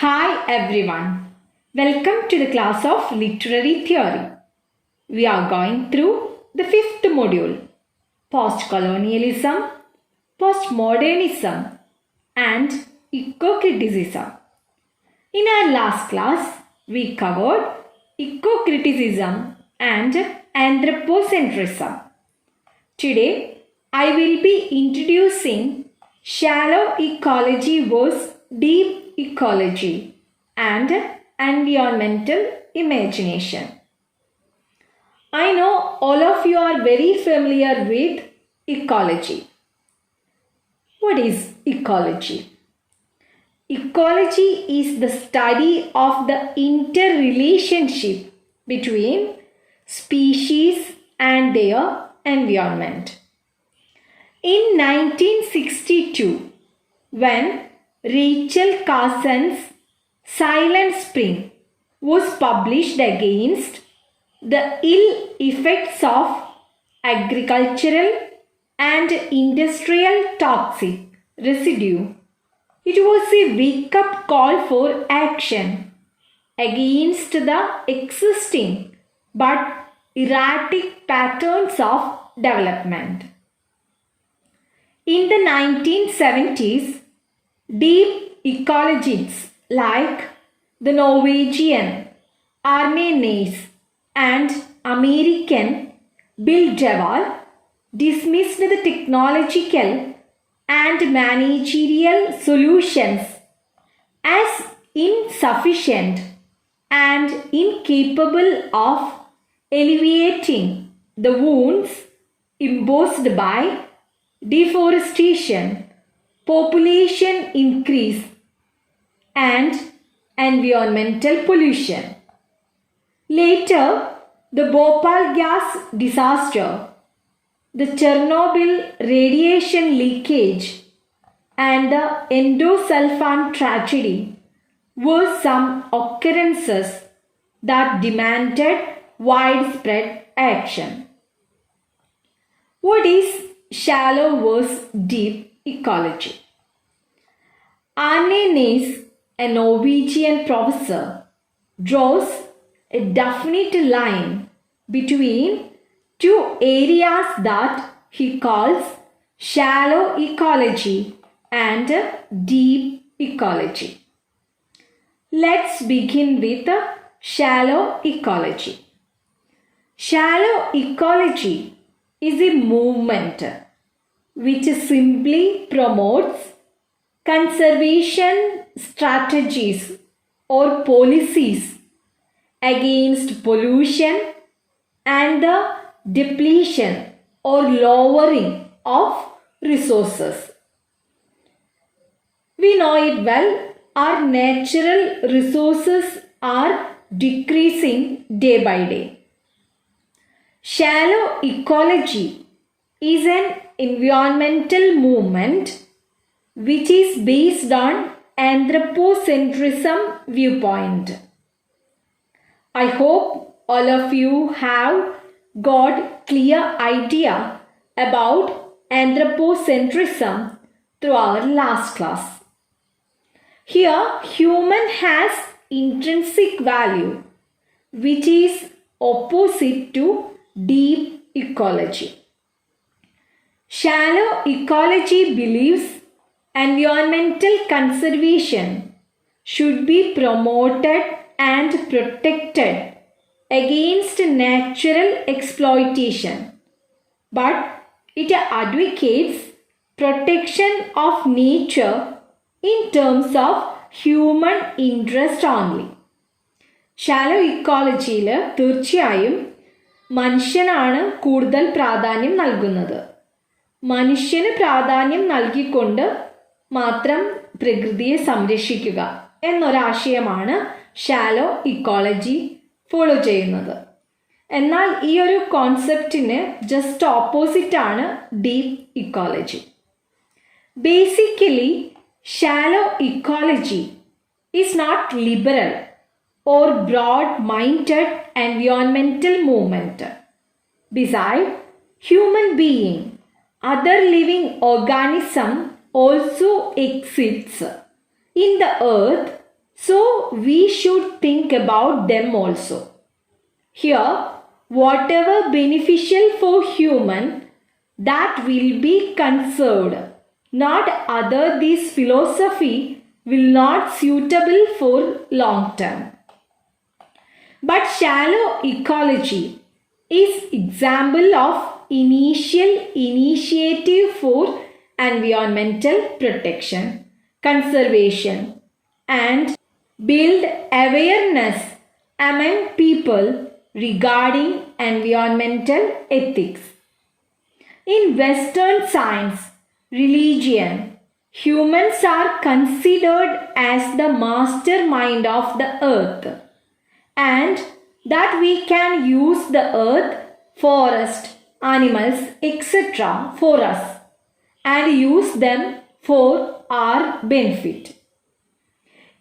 Hi everyone. Welcome to the class of Literary Theory. We are going through the fifth module, Post-colonialism, Postmodernism and Eco-criticism. In our last class, we covered eco-criticism and anthropocentrism. Today, I will be introducing shallow ecology versus deep ecology and environmental imagination. I know all of you are very familiar with ecology. What is ecology? Ecology is the study of the interrelationship between species and their environment. In 1962, when Rachel Carson's Silent Spring was published against the ill effects of agricultural and industrial toxic residue, it was a wake-up call for action against the existing but erratic patterns of development. In the 1970s, deep ecologists like the Norwegian Arne Naess and American Bill Dewar dismissed the technological and managerial solutions as insufficient and incapable of alleviating the wounds imposed by deforestation, population increase, and environmental pollution. Later, the Bhopal gas disaster, the Chernobyl radiation leakage, and the endosulfan tragedy were some occurrences that demanded widespread action. What is shallow versus deep ecology? Arne Naess, a Norwegian professor, draws a definite line between two areas that he calls shallow ecology and deep ecology. Let's begin with shallow ecology. Shallow ecology is a movement which simply promotes conservation strategies or policies against pollution and the depletion or lowering of resources. We know it well, our natural resources are decreasing day by day. Shallow ecology is an environmental movement which is based on anthropocentrism viewpoint. I hope all of you have got clear idea about anthropocentrism through our last class. Here, human has intrinsic value, which is opposite to deep ecology. Shallow ecology believes environmental conservation should be promoted and protected against natural exploitation, but it advocates protection of nature in terms of human interest only. Shallow ecology തീർച്ചയായും മനുഷ്യനാണ് കൂടുതൽ പ്രാധാന്യം നൽകുന്നത്. മനുഷ്യന് പ്രാധാന്യം നൽകിക്കൊണ്ട് മാത്രം പ്രകൃതിയെ സംരക്ഷിക്കുക എന്നൊരാശയമാണ് ഷാലോ ഇക്കോളജി ഫോളോ ചെയ്യുന്നത്. എന്നാൽ ഈ ഒരു കോൺസെപ്റ്റിന് ജസ്റ്റ് ഓപ്പോസിറ്റ് ആണ് deep ecology. Basically shallow ecology is not liberal or broad-minded environmental movement. Besides, human being, other living organism also exists in the earth So we should think about them also. Here, whatever beneficial for human, that will be conserved. Not other this philosophy will not suitable for long term. But shallow ecology is example of initial initiative for environmental protection, conservation, and build awareness among people regarding environmental ethics. In Western science, religion, humans are considered as the mastermind of the earth, and that we can use the earth, forest, animals, etc. for us and use them for our benefit.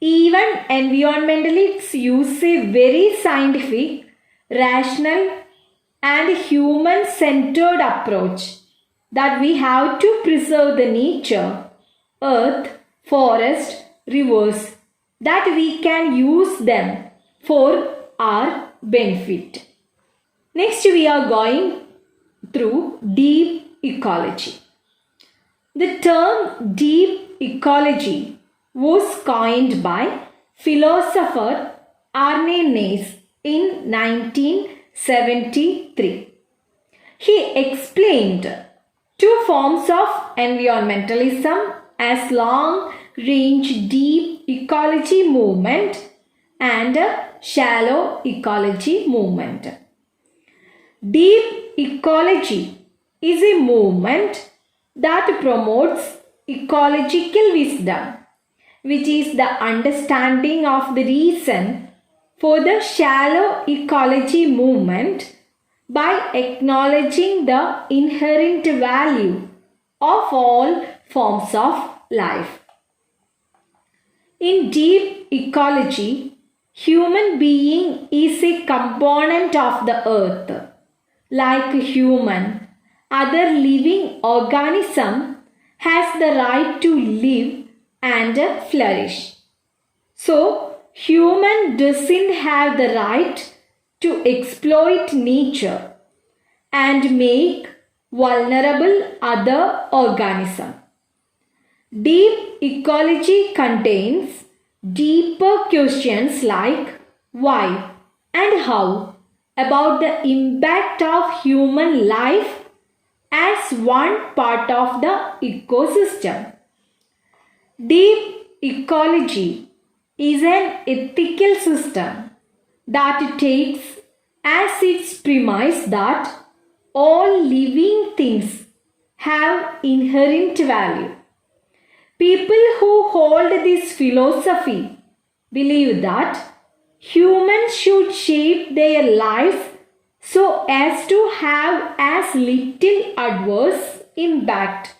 Even environmentalists use a very scientific, rational and human-centered approach that we have to preserve the nature, earth, forest, rivers, that we can use them for our benefit. Next we are going through deep ecology. The term deep ecology was coined by philosopher Arne in 1973. He explained two forms of environmentalism as long-range deep ecology movement and shallow ecology movement. Deep ecology is a movement that promotes ecological wisdom, which is the understanding of the reason for the shallow ecology movement by acknowledging the inherent value of all forms of life. In deep ecology, human being is a component of the earth. Like human, other living organism has the right to live and flourish. So, human doesn't have the right to exploit nature and make vulnerable other organisms. Deep ecology contains deeper questions like why and how about the impact of human life as one part of the ecosystem. Deep ecology is an ethical system that takes as its premise that all living things have inherent value. People who hold this philosophy believe that humans should shape their lives so as to have as little adverse impact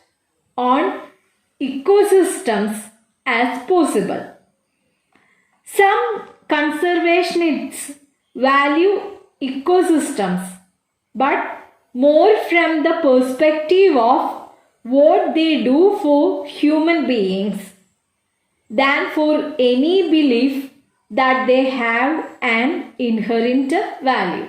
on ecosystems as possible. Some conservationists value ecosystems, but more from the perspective of what they do for human beings than for any belief that they have an inherent value.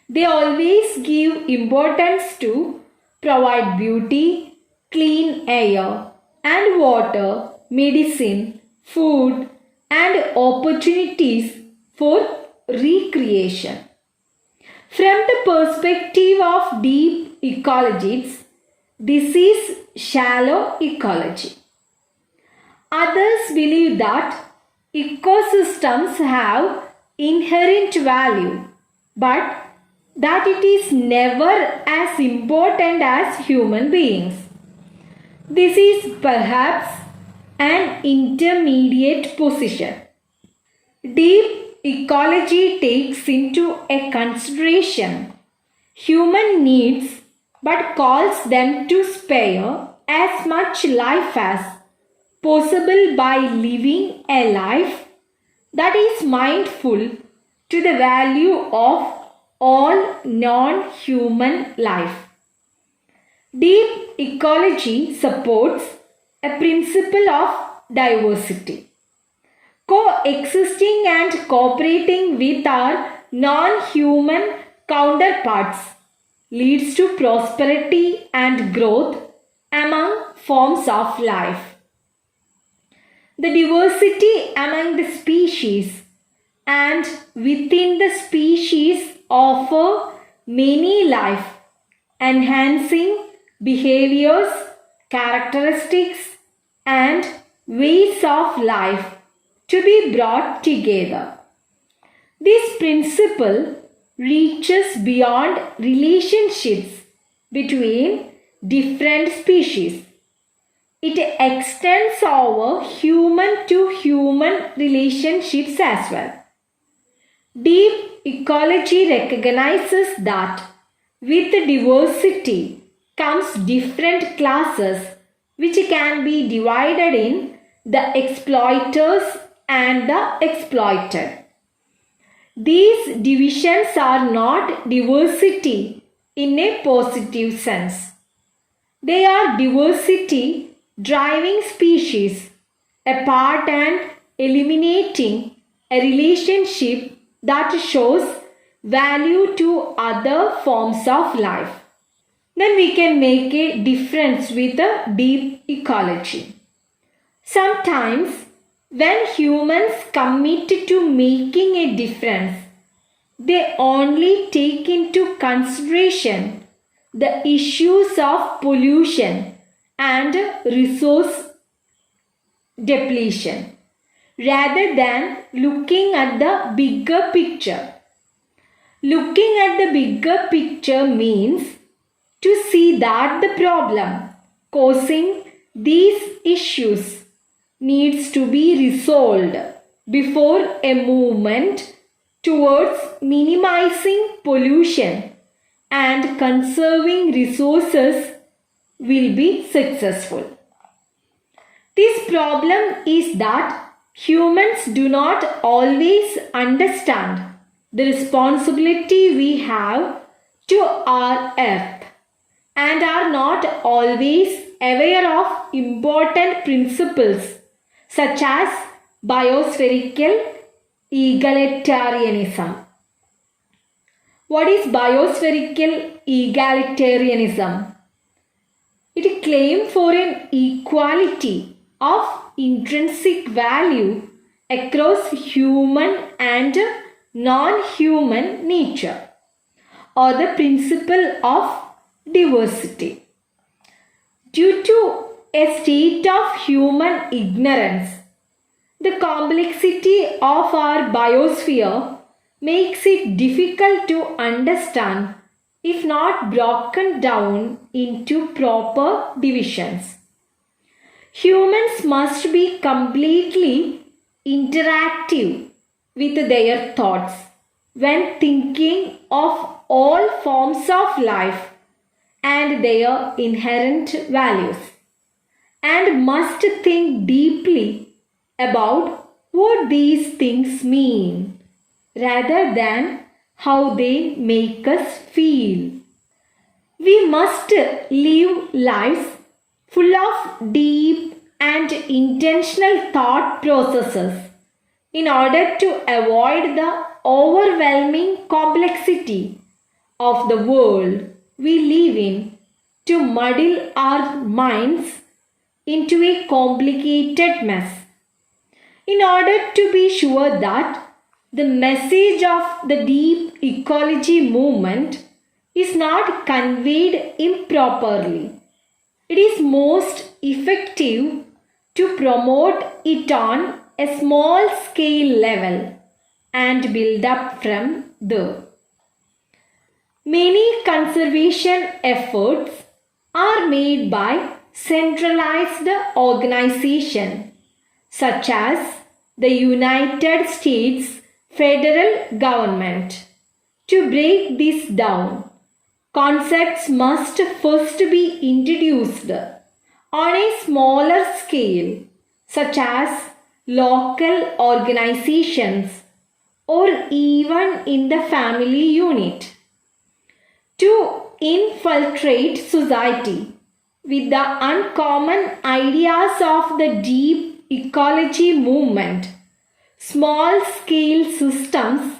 They always give importance to provide beauty, clean air and water, medicine, food and opportunities for recreation. From the perspective of deep ecologists, this is shallow ecology. Others believe that ecosystems have inherent value, but that it is never as important as human beings. This is perhaps an intermediate position. Deep ecology takes into a consideration human needs but calls them to spare as much life as possible by living a life that is mindful to the value of all non-human life. Deep ecology supports a principle of diversity. coexisting and cooperating with our non-human counterparts leads to prosperity and growth among forms of life. The diversity among the species and within the species offer many life enhancing behaviors, characteristics, and ways of life to be brought together. This principle reaches beyond relationships between different species. It extends over human to human relationships as well. Deep ecology recognizes that with diversity comes different classes which can be divided in the exploiters and the exploited. These divisions are not diversity in a positive sense. They are diversity driving species apart and eliminating a relationship that shows value to other forms of life. Then we can make a difference with a deep ecology. Sometimes when humans commit to making a difference, they only take into consideration the issues of pollution and resource depletion rather than looking at the bigger picture. Looking at the bigger picture means to see that the problem causing these issues needs to be resolved before a movement towards minimizing pollution and conserving resources will be successful. This problem is that humans do not always understand the responsibility we have to our earth and are not always aware of important principles such as biospherical egalitarianism. What is biospherical egalitarianism? It claims for an equality of intrinsic value across human and non-human nature, or the principle of diversity. Due to a state of human ignorance, the complexity of our biosphere makes it difficult to understand if not broken down into proper divisions. Humans must be completely interactive with their thoughts when thinking of all forms of life and their inherent values, and must think deeply about what these things mean rather than how they make us feel. We must live lives full of deep and intentional thought processes in order to avoid the overwhelming complexity of the world we live in, to muddle our minds into a complicated mess. In order to be sure that the message of the deep ecology movement is not conveyed improperly, it is most effective to promote it on a small scale level and build up from there. Many conservation efforts are made by centralized organizations such as the United States federal government. To break this down, concepts must first be introduced on a smaller scale, such as local organizations or even in the family unit. To infiltrate society with the uncommon ideas of the deep ecology movement, Small-scale systems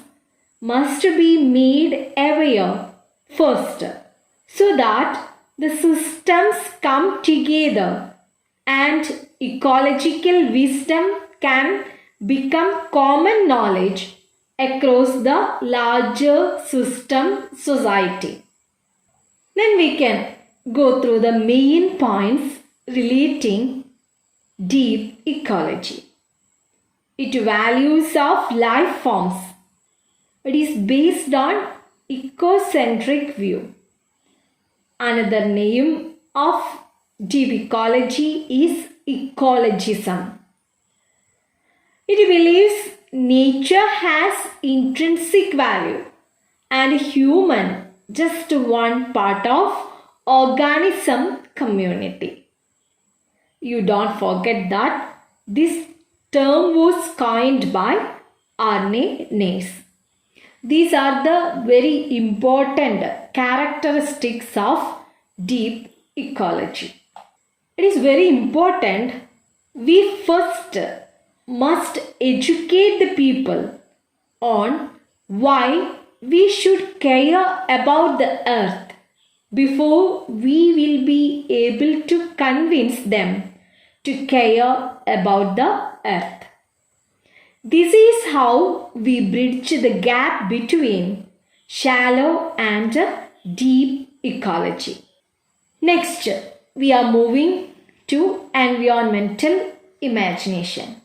must be made aware first so that the systems come together and ecological wisdom can become common knowledge across the larger system society. Then we can go through the main points relating deep ecology. It values of life forms. It is based on ecocentric view. Another name of deep ecology is ecologism. It believes nature has intrinsic value and human just one part of organism community. You don't forget that this term was coined by Arne Naess. These are the very important characteristics of deep ecology. It is very important we first must educate the people on why we should care about the earth before we will be able to convince them to care about the earth. This is how we bridge the gap between shallow and deep ecology. Next, we are moving to environmental imagination.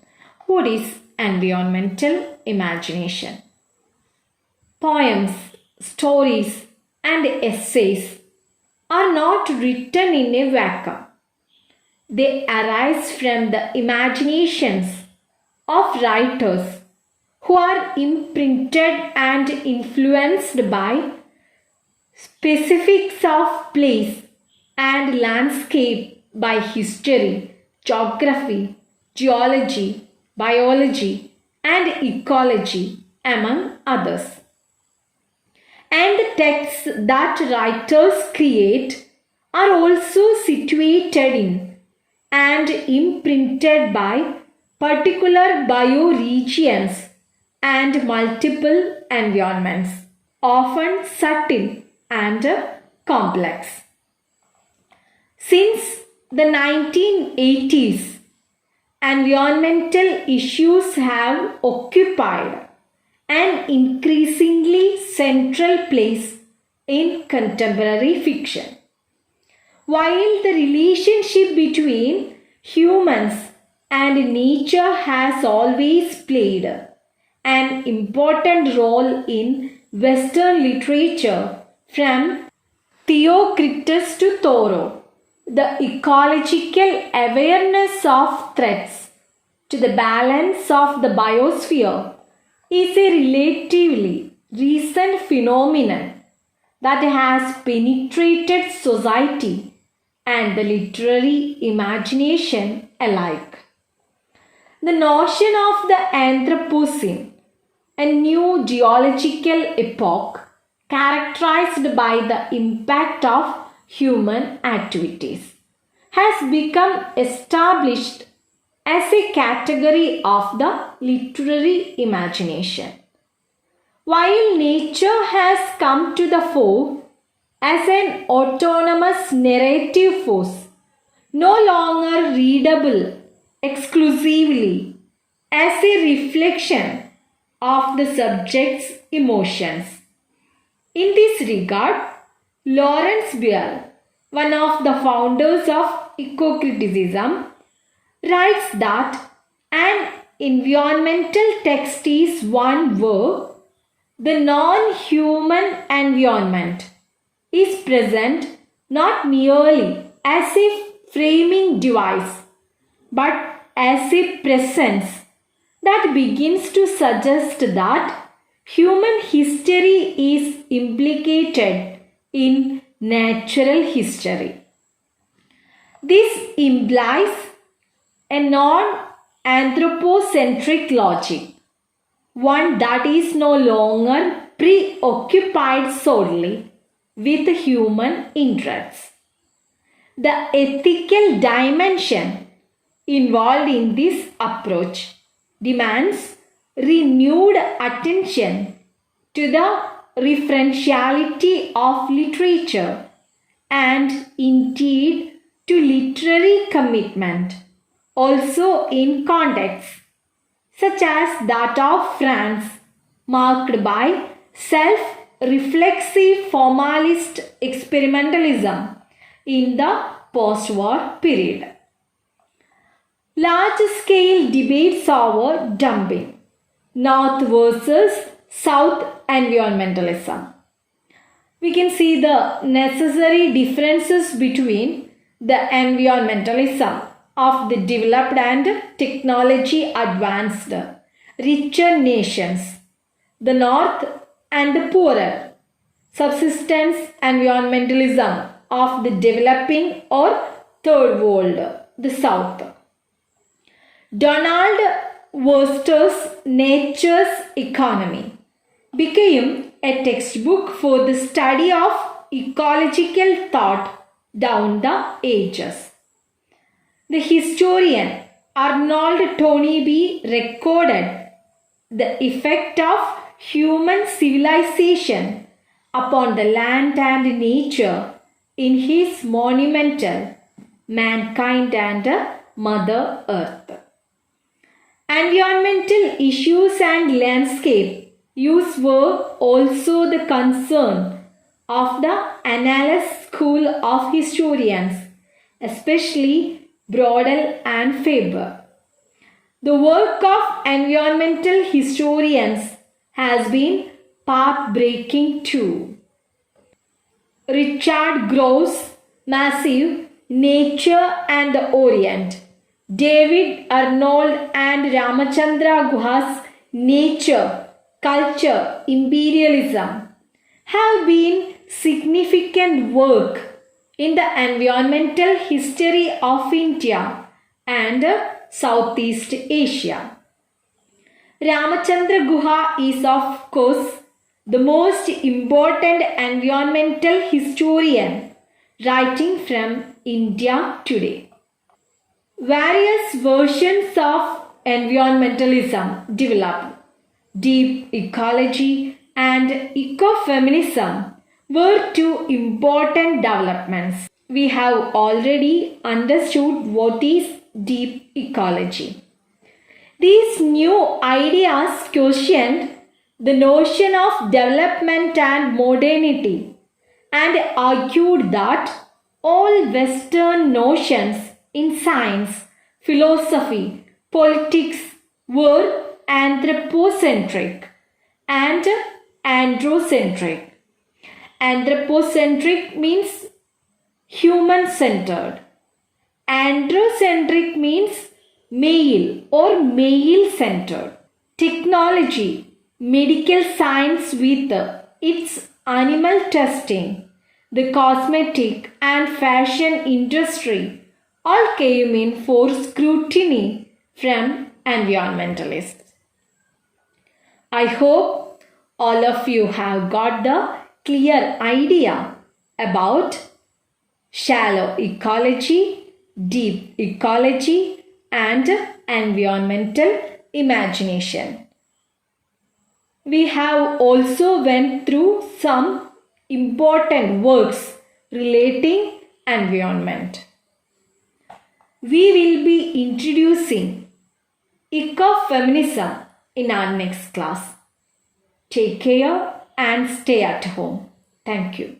What is environmental imagination? Poems, stories, and essays are not written in a vacuum. They arise from the imaginations of writers who are imprinted and influenced by specifics of place and landscape, by history, geography, geology, biology, and ecology, among others. And the texts that writers create are also situated in and imprinted by particular bioregions and multiple environments, often subtle and complex. Since the 1980s, environmental issues have occupied an increasingly central place in contemporary fiction. While the relationship between humans and nature has always played an important role in Western literature from Theocritus to Thoreau, the ecological awareness of threats to the balance of the biosphere is a relatively recent phenomenon that has penetrated society and the literary imagination alike. The notion of the Anthropocene, a new geological epoch characterized by the impact of human activities, has become established as a category of the literary imagination. While nature has come to the fore as an autonomous narrative force, no longer readable exclusively as a reflection of the subject's emotions. In this regard, Lawrence Beall, one of the founders of eco-criticism, writes that an environmental text is one where the non-human environment is present not merely as a framing device but as a presence that begins to suggest that human history is implicated in natural history. This implies a non-anthropocentric logic, one that is no longer preoccupied solely with human interests. The ethical dimension involved in this approach demands renewed attention to the referentiality of literature and indeed to literary commitment, also in contexts such as that of France, marked by self-reflexive formalist experimentalism in the post-war period. Large-scale debates over dumping, North versus South environmentalism. We can see the necessary differences between the environmentalism of the developed and technology advanced, richer nations, the North, and the poorer, subsistence environmentalism of the developing or third world, the South. Donald Worster's Nature's Economy became a textbook for the study of ecological thought down the ages. The historian Arnold Toynbee recorded the effect of human civilization upon the land and nature in his monumental Mankind and Mother Earth. Environmental issues and landscape use were also the concern of the Annales school of historians, especially Brodel and Faber. The work of environmental historians has been path-breaking too. Richard Grove's massive Nature and the Orient, David Arnold and Ramachandra Guha's Nature, Culture, Imperialism have been significant work in the environmental history of India and Southeast Asia. Ramachandra Guha is of course the most important environmental historian writing from India today. Various versions of environmentalism developed. Deep ecology and ecofeminism were two important developments. We have already understood what is deep ecology. These new ideas questioned the notion of development and modernity and argued that all Western notions in science, philosophy, politics were anthropocentric and androcentric. Anthropocentric means human-centered. Androcentric means male or male-centered. Technology, medical science with its animal testing, the cosmetic and fashion industry all came in for scrutiny from environmentalists. I hope all of you have got the clear idea about shallow ecology, deep ecology, and environmental imagination. We have also went through some important works relating environment. We will be introducing ecofeminism in our next class. Take care and stay at home. Thank you.